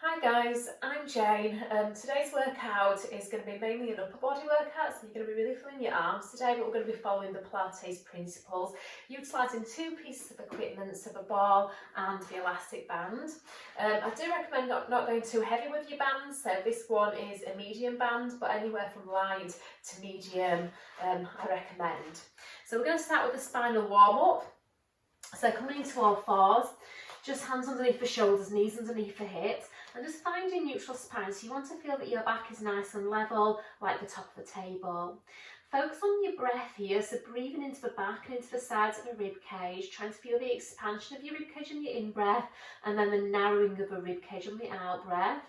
Hi guys, I'm Jane. Today's workout is going to be mainly an upper body workout, so you're going to be really filling your arms today, but we're going to be following the Pilates principles, utilising two pieces of equipment, so the ball and the elastic band. I do recommend not going too heavy with your bands, so this one is a medium band, but anywhere from light to medium I recommend. So we're going to start with the spinal warm-up. So coming into all fours, just hands underneath the shoulders, knees underneath the hips, and just find your neutral spine. So you want to feel that your back is nice and level, like the top of the table. Focus on your breath here, so breathing into the back and into the sides of the rib cage, trying to feel the expansion of your rib cage on your in-breath, and then the narrowing of the rib cage on the out-breath.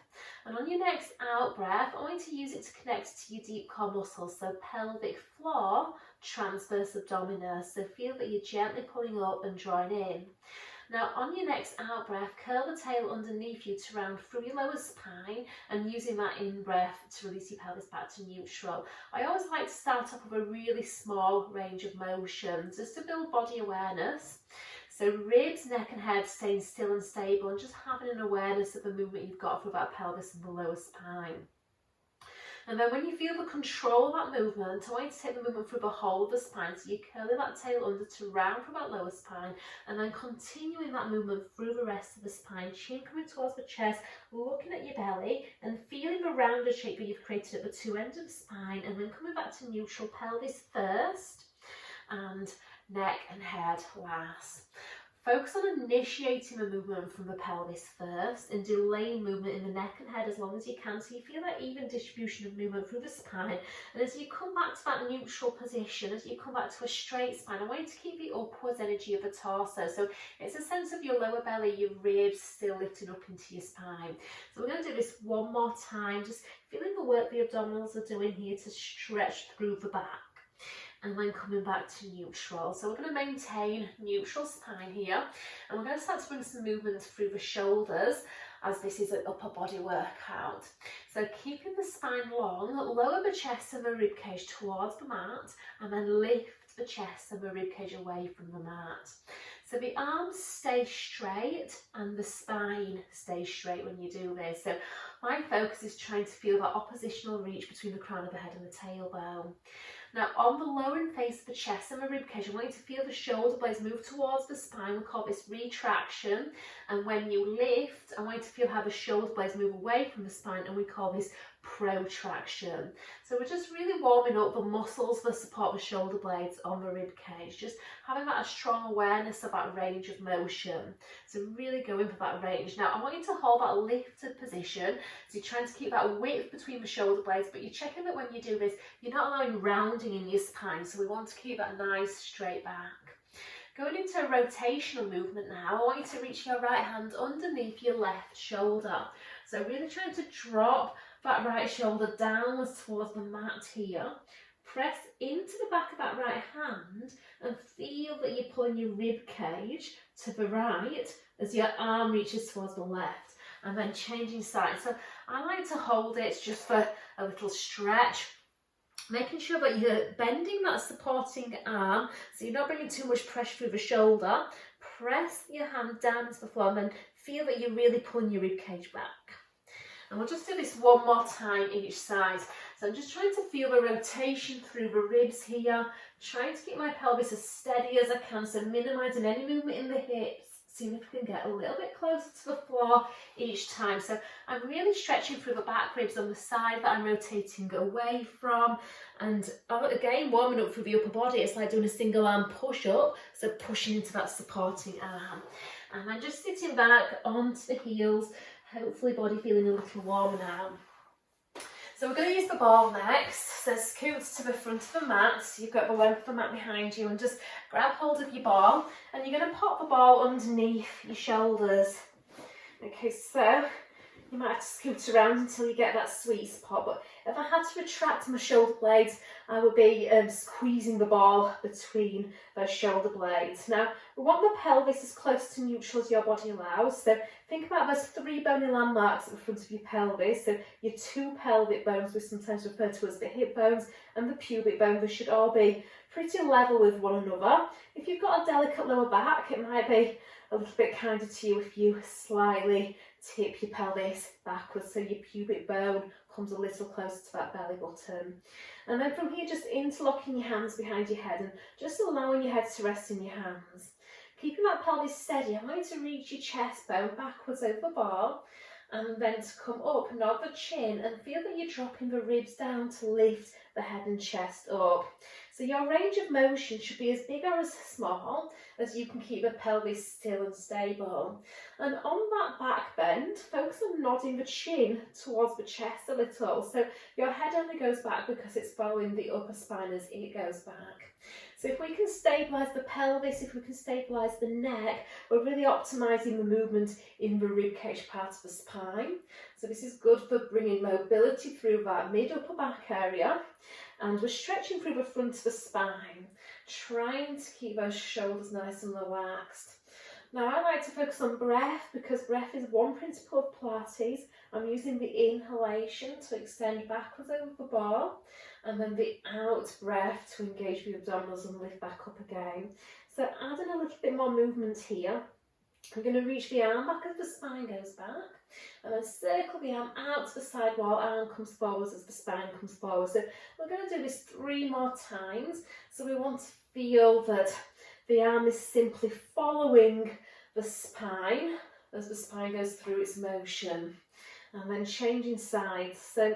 And on your next out-breath, I want you to use it to connect to your deep core muscles, so pelvic floor, transverse abdominis, so feel that you're gently pulling up and drawing in. Now on your next out breath, curl the tail underneath you to round through your lower spine and using that in breath to release your pelvis back to neutral. I always like to start off with a really small range of motion just to build body awareness. So ribs, neck and head staying still and stable and just having an awareness of the movement you've got through that pelvis and the lower spine. And then when you feel the control of that movement, I want you to take the movement through the whole of the spine. So you're curling that tail under to round through that lower spine and then continuing that movement through the rest of the spine. Chin coming towards the chest, looking at your belly and feeling the rounded shape that you've created at the two ends of the spine, and then coming back to neutral, pelvis first and neck and head last. Focus on initiating the movement from the pelvis first and delaying movement in the neck and head as long as you can, so you feel that even distribution of movement through the spine. And as you come back to that neutral position, as you come back to a straight spine, I want you to keep the upwards energy of the torso. So it's a sense of your lower belly, your ribs still lifting up into your spine. So we're going to do this one more time, just feeling the work the abdominals are doing here to stretch through the back. And then coming back to neutral. So we're going to maintain neutral spine here, and we're going to start to bring some movement through the shoulders as this is an upper body workout. So keeping the spine long, lower the chest and the rib cage towards the mat, and then lift the chest and the rib cage away from the mat. So the arms stay straight and the spine stays straight when you do this. So my focus is trying to feel that oppositional reach between the crown of the head and the tailbone. Now on the lower face of the chest and the rib cage, I want you to feel the shoulder blades move towards the spine. We call this retraction. And when you lift, I want you to feel how the shoulder blades move away from the spine, and we call this protraction. So we're just really warming up the muscles that support the shoulder blades on the rib cage, just having that a strong awareness of that range of motion. So really going for that range. Now I want you to hold that lifted position, so you're trying to keep that width between the shoulder blades, but you're checking that when you do this, you're not allowing rounding in your spine, so we want to keep that nice straight back. Going into a rotational movement now, I want you to reach your right hand underneath your left shoulder. So really trying to drop that right shoulder downwards towards the mat here. Press into the back of that right hand and feel that you're pulling your rib cage to the right as your arm reaches towards the left, and then changing sides. So I like to hold it just for a little stretch, making sure that you're bending that supporting arm so you're not bringing too much pressure through the shoulder. Press your hand down to the floor and then feel that you're really pulling your rib cage back. And we'll just do this one more time each side. So I'm just trying to feel the rotation through the ribs here, trying to keep my pelvis as steady as I can, so minimising any movement in the hips, seeing if we can get a little bit closer to the floor each time. So I'm really stretching through the back ribs on the side that I'm rotating away from, and again warming up through the upper body. It's like doing a single arm push up, so pushing into that supporting arm. And then just sitting back onto the heels, hopefully body feeling a little warmer now. So we're going to use the ball next. So scoot to the front of the mat, so you've got the length of the mat behind you, and just grab hold of your ball, and you're going to pop the ball underneath your shoulders. Okay, so you might have to scoot around until you get that sweet spot, but if I had to retract my shoulder blades, I would be squeezing the ball between those shoulder blades. Now, we want the pelvis as close to neutral as your body allows, so think about those three bony landmarks at the front of your pelvis. So your two pelvic bones, we sometimes refer to as the hip bones, and the pubic bone, they should all be pretty level with one another. If you've got a delicate lower back, it might be a little bit kinder to you if you slightly tip your pelvis backwards so your pubic bone comes a little closer to that belly button. And then from here, just interlocking your hands behind your head and just allowing your head to rest in your hands. Keeping that pelvis steady, I want you to reach your chest bone backwards over the bar and then to come up, nod the chin and feel that you're dropping the ribs down to lift the head and chest up. So your range of motion should be as big or as small as you can keep the pelvis still and stable. And on that back bend, focus on nodding the chin towards the chest a little. So your head only goes back because it's following the upper spine as it goes back. So if we can stabilise the pelvis, if we can stabilise the neck, we're really optimising the movement in the ribcage part of the spine. So this is good for bringing mobility through that mid-upper back area. And we're stretching through the front of the spine, trying to keep those shoulders nice and relaxed. Now I like to focus on breath because breath is one principle of Pilates. I'm using the inhalation to extend backwards over the bar and then the out breath to engage the abdominals and lift back up again. So adding a little bit more movement here. I'm going to reach the arm back as the spine goes back and then circle the arm out to the side while arm comes forwards as the spine comes forward. So we're going to do this 3 more times. So we want to feel that the arm is simply following the spine as the spine goes through its motion and then changing sides. So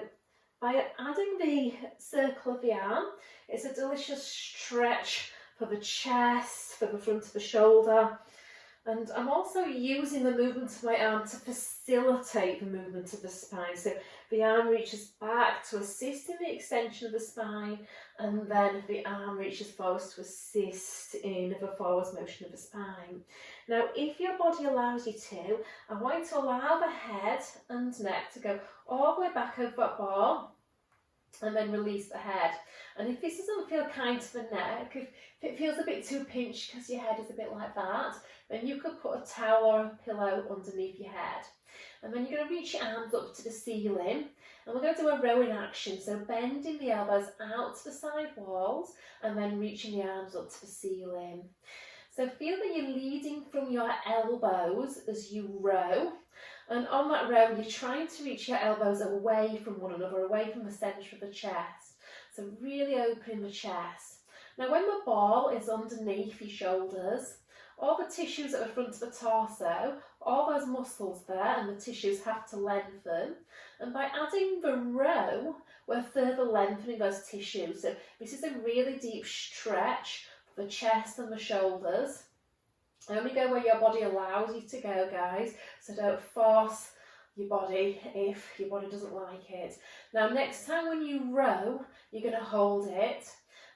by adding the circle of the arm, it's a delicious stretch for the chest, for the front of the shoulder. And I'm also using the movement of my arm to facilitate the movement of the spine. So the arm reaches back to assist in the extension of the spine, and then the arm reaches forwards to assist in the forwards motion of the spine. Now, if your body allows you to, I want you to allow the head and neck to go all the way back over that bar, and then release the head. And if this doesn't feel kind to the neck, if it feels a bit too pinched because your head is a bit like that, then you could put a towel or a pillow underneath your head. And then you're going to reach your arms up to the ceiling, and we're going to do a rowing action, so bending the elbows out to the side walls and then reaching the arms up to the ceiling. So feel that you're leading from your elbows as you row, and on that row you're trying to reach your elbows away from one another, away from the centre of the chest. So really opening the chest. Now when the ball is underneath your shoulders, all the tissues at the front of the torso, all those muscles there and the tissues have to lengthen. And by adding the row, we're further lengthening those tissues. So this is a really deep stretch for the chest and the shoulders. Only go where your body allows you to go, guys. So don't force your body if your body doesn't like it. Now next time when you row, you're going to hold it.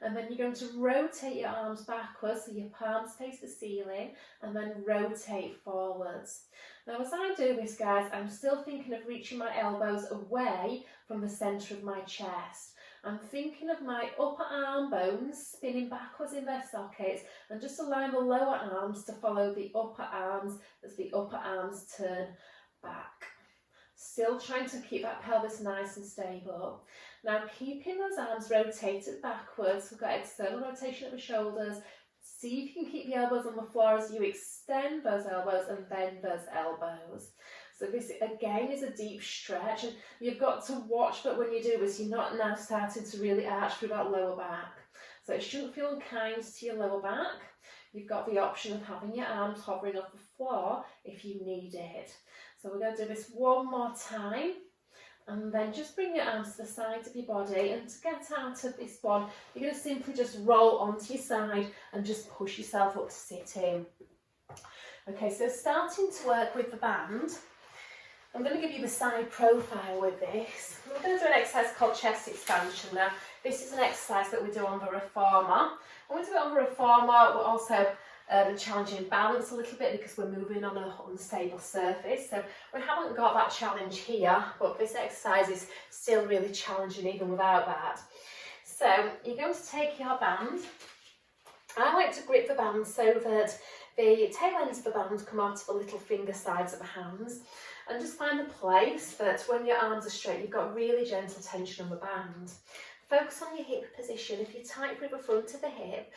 And then you're going to rotate your arms backwards so your palms face the ceiling and then rotate forwards. Now as I do this, guys, I'm still thinking of reaching my elbows away from the centre of my chest. I'm thinking of my upper arm bones spinning backwards in their sockets and just allowing the lower arms to follow the upper arms as the upper arms turn back. Still trying to keep that pelvis nice and stable. Now keeping those arms rotated backwards, we've got external rotation of the shoulders. See if you can keep the elbows on the floor as you extend those elbows and bend those elbows. So this again is a deep stretch, and you've got to watch that when you do this you're not now starting to really arch through that lower back. So it shouldn't feel unkind to your lower back. You've got the option of having your arms hovering off the floor if you need it. So we're going to do this one more time, and then just bring your arms to the sides of your body, and to get out of this one you're going to simply just roll onto your side and just push yourself up to sit in. Okay, so starting to work with the band, I'm going to give you the side profile with this. We're going to do an exercise called chest expansion. Now this is an exercise that we do on the reformer. When we do it on the reformer, we're also challenging balance a little bit because we're moving on an unstable surface. So we haven't got that challenge here, but this exercise is still really challenging even without that. So you're going to take your band. I like to grip the band so that the tail ends of the band come out of the little finger sides of the hands, and just find the place that when your arms are straight you've got really gentle tension on the band. Focus on your hip position. If you're tight through the front of the hip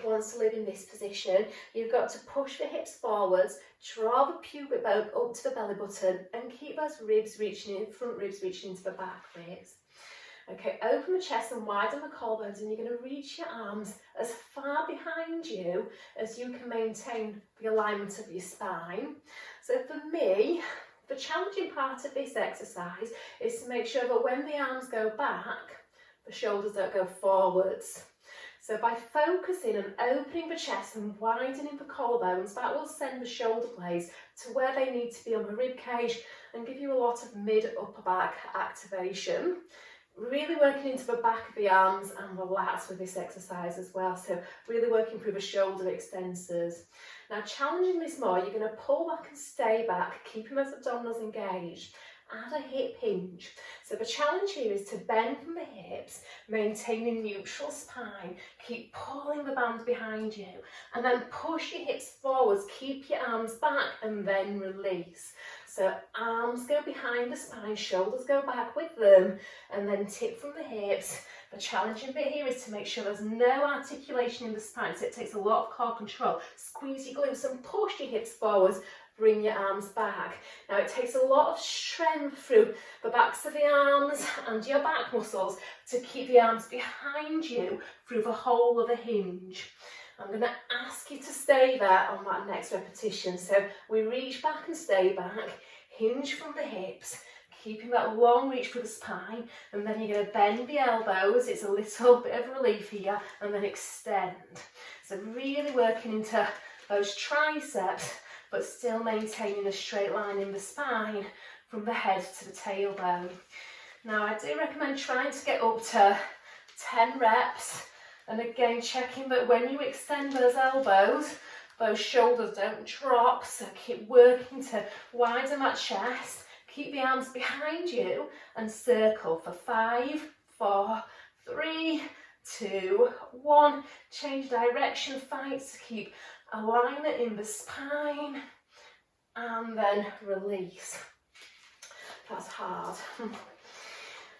wants to live in this position. You've got to push the hips forwards, draw the pubic bone up to the belly button, and keep those ribs reaching in, front ribs reaching into the back ribs. Okay, open the chest and widen the collarbones, and you're going to reach your arms as far behind you as you can maintain the alignment of your spine. So for me, the challenging part of this exercise is to make sure that when the arms go back, the shoulders don't go forwards. So by focusing and opening the chest and widening the collarbones, that will send the shoulder blades to where they need to be on the rib cage and give you a lot of mid-upper back activation. Really working into the back of the arms and the lats with this exercise as well. So really working through the shoulder extensors. Now challenging this more, you're going to pull back and stay back, keeping those abdominals engaged. Add a hip hinge. So the challenge here is to bend from the hips, maintaining neutral spine, keep pulling the band behind you, and then push your hips forwards, keep your arms back, and then release. So arms go behind the spine, shoulders go back with them, and then tip from the hips. The challenging bit here is to make sure there's no articulation in the spine, so it takes a lot of core control. Squeeze your glutes and push your hips forwards, bring your arms back. Now it takes a lot of strength through the backs of the arms and your back muscles to keep the arms behind you through the whole of the hinge. I'm going to ask you to stay there on that next repetition. So we reach back and stay back, hinge from the hips, keeping that long reach for the spine, and then you're going to bend the elbows. It's a little bit of relief here, and then extend. So really working into those triceps, but still maintaining a straight line in the spine from the head to the tailbone. Now I do recommend trying to get up to 10 reps, and again checking that when you extend those elbows, those shoulders don't drop, so keep working to widen that chest, keep the arms behind you, and circle for 5, 4, 3, 2, 1, change direction, fight to keep alignment in the spine, and then release. That's hard.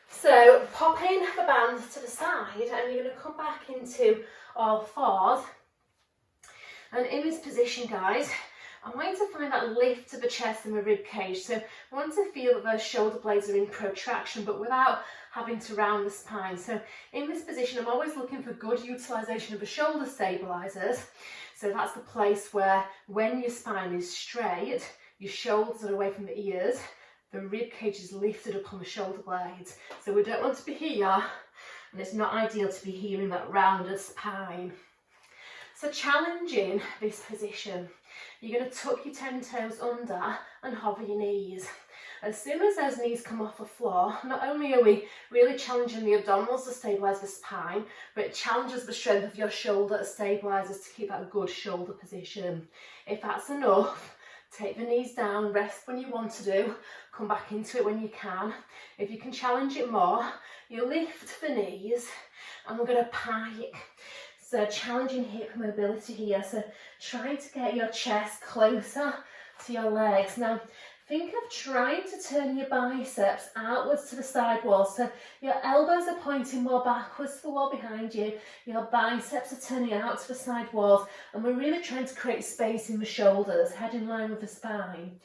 So popping the band to the side, and you're going to come back into all fours. And in this position, guys, I want you to find that lift to the chest and the rib cage. So I want to feel that those shoulder blades are in protraction, but without having to round the spine. So in this position, I'm always looking for good utilisation of the shoulder stabilisers. So that's the place where when your spine is straight, your shoulders are away from the ears, the rib cage is lifted up on the shoulder blades. So we don't want to be here, and it's not ideal to be here in that rounded spine. So challenging this position, you're going to tuck your 10 toes under and hover your knees. As soon as those knees come off the floor, not only are we really challenging the abdominals to stabilise the spine, but it challenges the strength of your shoulder stabilisers to keep that good shoulder position. If that's enough, take the knees down, rest when you want to do, come back into it when you can. If you can challenge it more, you lift the knees, and we're going to pike. So challenging hip mobility here, so trying to get your chest closer to your legs. Now think of trying to turn your biceps outwards to the side wall, so your elbows are pointing more backwards to the wall behind you, your biceps are turning out to the side walls, and we're really trying to create space in the shoulders, head in line with the spine.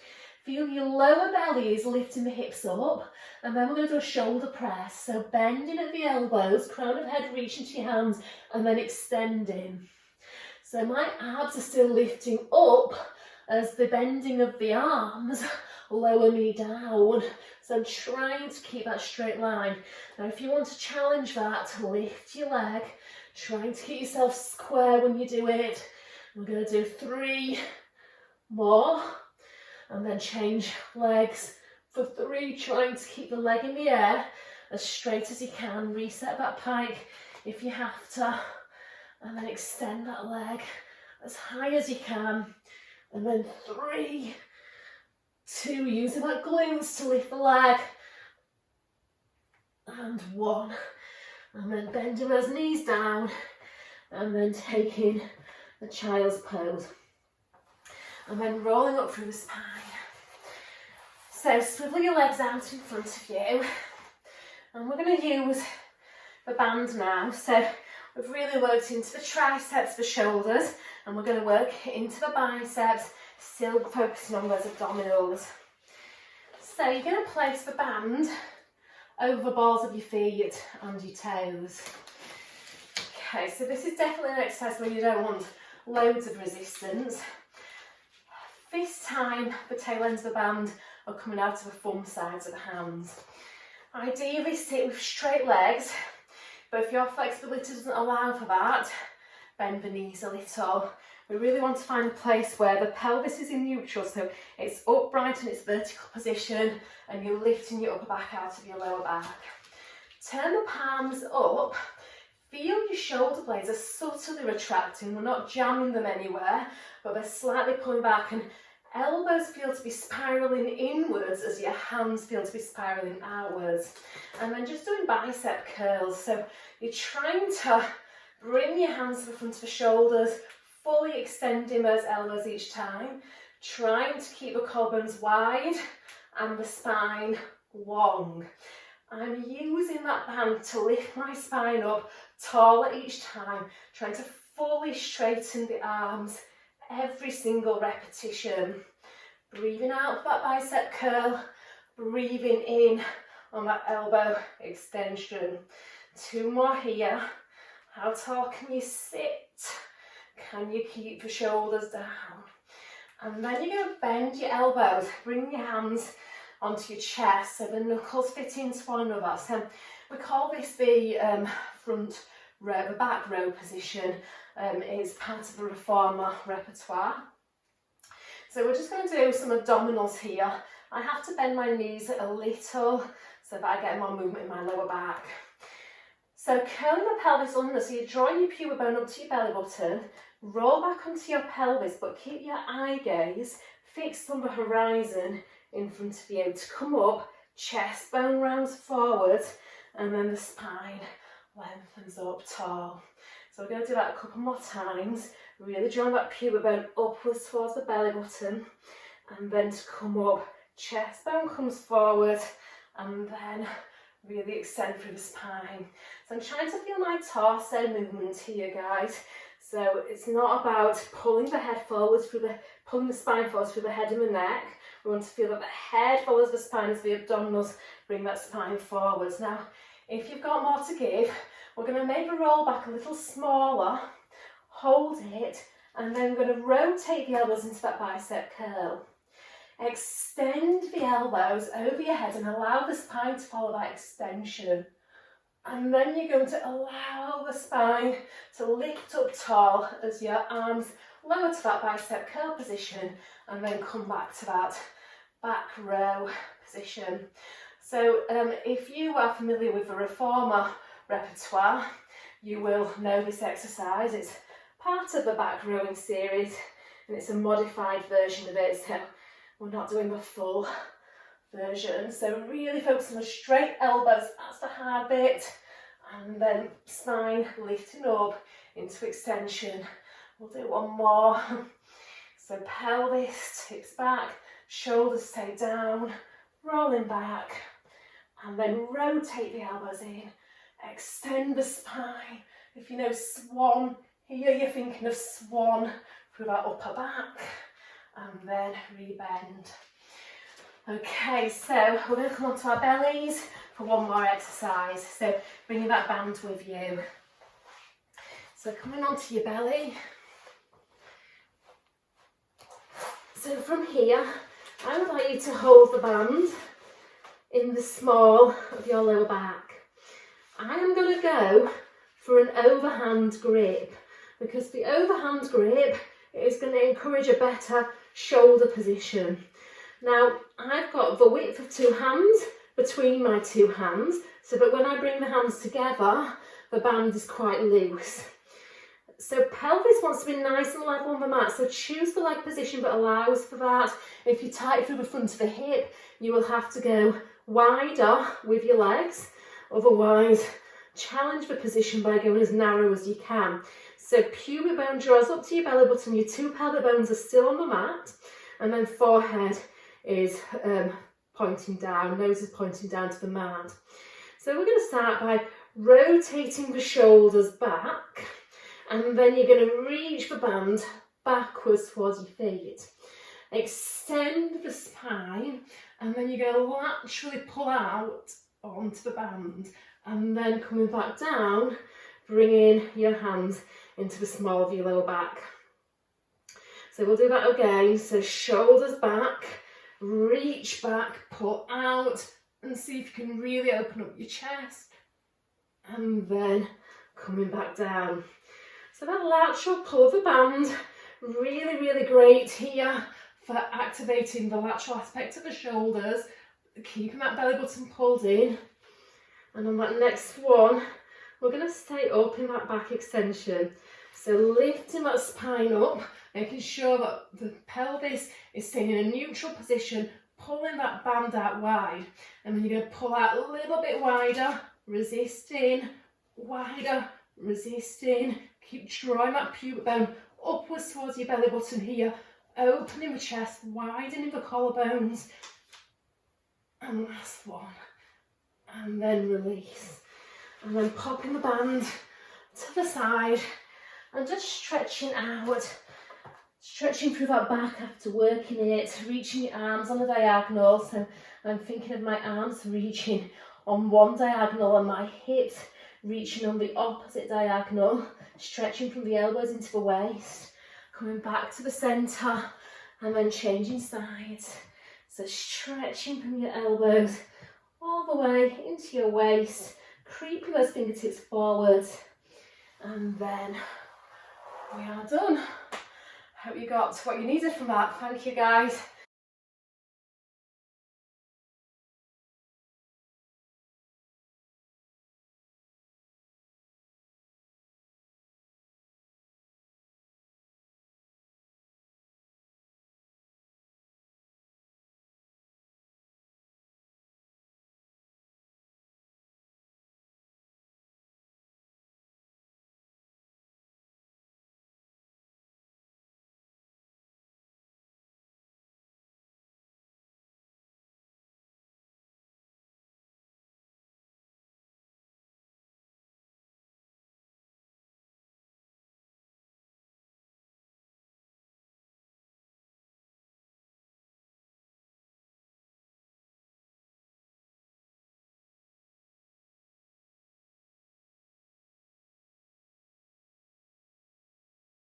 Feel your lower belly is lifting the hips up, and then we're going to do a shoulder press, so bending at the elbows, crown of head reaching to your hands, and then extending. So my abs are still lifting up as the bending of the arms lower me down. So I'm trying to keep that straight line. Now if you want to challenge that, lift your leg, trying to keep yourself square when you do it. We're going to do 3 more, and then change legs for 3, trying to keep the leg in the air as straight as you can. Reset that pike if you have to, and then extend that leg as high as you can, and then 3, 2, using that glutes to lift the leg, and 1, and then bending those knees down, and then taking the child's pose, and then rolling up through the spine. So swivel your legs out in front of you, and we're going to use the band now. So we've really worked into the triceps, the shoulders, and we're going to work into the biceps, still focusing on those abdominals. So you're going to place the band over the balls of your feet and your toes. Okay, so this is definitely an exercise where you don't want loads of resistance. This time the tail ends of the band are coming out of the thumb sides of the hands. Ideally sit with straight legs, but if your flexibility doesn't allow for that, bend the knees a little. We really want to find a place where the pelvis is in neutral, so it's upright in its vertical position and you're lifting your upper back out of your lower back. Turn the palms up. Feel your shoulder blades are subtly retracting. We're not jamming them anywhere, but they're slightly pulling back, and elbows feel to be spiralling inwards as your hands feel to be spiralling outwards. And then just doing bicep curls. So you're trying to bring your hands to the front of the shoulders, fully extending those elbows each time, trying to keep the collarbones wide and the spine long. I'm using that band to lift my spine up taller each time, trying to fully straighten the arms every single repetition. Breathing out for that bicep curl, breathing in on that elbow extension. 2 more here. How tall can you sit? Can you keep the shoulders down? And then you're going to bend your elbows, bring your hands onto your chest so the knuckles fit into one another. So we call this the front row, the back row position. Is part of the reformer repertoire. So we're just going to do some abdominals here. I have to bend my knees a little so that I get more movement in my lower back. So curling the pelvis under, so you're drawing your pubic bone up to your belly button, roll back onto your pelvis, but keep your eye gaze fixed on the horizon in front of you to come up, chest bone rounds forward, and then the spine lengthens up tall. So we're going to do that a couple more times, really drawing that pubic bone upwards towards the belly button, and then to come up, chest bone comes forward, and then really extend through the spine. So I'm trying to feel my torso movement here, guys. So it's not about pulling the head forwards pulling the spine forwards through the head and the neck. We want to feel that the head follows the spine as the abdominals bring that spine forwards. Now, if you've got more to give, we're going to make the roll back a little smaller, hold it, and then we're going to rotate the elbows into that bicep curl. Extend the elbows over your head and allow the spine to follow that extension. And then you're going to allow the spine to lift up tall as your arms lower to that bicep curl position, and then come back to that back row position. So if you are familiar with the reformer repertoire, you will know this exercise. It's part of the back rowing series and it's a modified version of it, so we're not doing the full version. So really focus on the straight elbows, that's the hard bit, and then spine lifting up into extension. We'll do one more. So pelvis tips back, shoulders stay down, rolling back, and then rotate the elbows in, extend the spine. If you know swan, here you're thinking of swan through that upper back, and then rebend. Okay, so we're going to come onto our bellies for one more exercise. So bringing that band with you. So coming onto your belly. So from here, I would like you to hold the band in the small of your lower back. I am going to go for an overhand grip, because the overhand grip is going to encourage a better shoulder position. Now, I've got the width of 2 hands between my 2 hands, so that when I bring the hands together, the band is quite loose. So pelvis wants to be nice and level on the mat, so choose the leg position that allows for that. If you tight through the front of the hip, you will have to go wider with your legs, otherwise challenge the position by going as narrow as you can. So pubic bone draws up to your belly button, your 2 pelvic bones are still on the mat, and then forehead is pointing down, nose is pointing down to the mat. So we're going to start by rotating the shoulders back, and then you're going to reach the band backwards towards your feet. Extend the spine, and then you're going to laterally pull out onto the band, and then coming back down, bringing your hands into the small of your lower back. So we'll do that again. So shoulders back, reach back, pull out, and see if you can really open up your chest, and then coming back down. So that lateral pull of the band, really, really great here for activating the lateral aspect of the shoulders, keeping that belly button pulled in. And on that next one, we're going to stay up in that back extension. So lifting that spine up, making sure that the pelvis is staying in a neutral position, pulling that band out wide. And then you're going to pull out a little bit wider, resisting, wider, resisting. Keep drawing that pubic bone upwards towards your belly button here, opening the chest, widening the collarbones. And last one. And then release. And then popping the band to the side and just stretching out. Stretching through that back after working it, reaching your arms on the diagonal. So I'm thinking of my arms reaching on one diagonal and my hips reaching on the opposite diagonal, stretching from the elbows into the waist, coming back to the centre and then changing sides. So stretching from your elbows all the way into your waist, creeping those fingertips forwards, and then we are done. Hope you got what you needed from that. Thank you guys.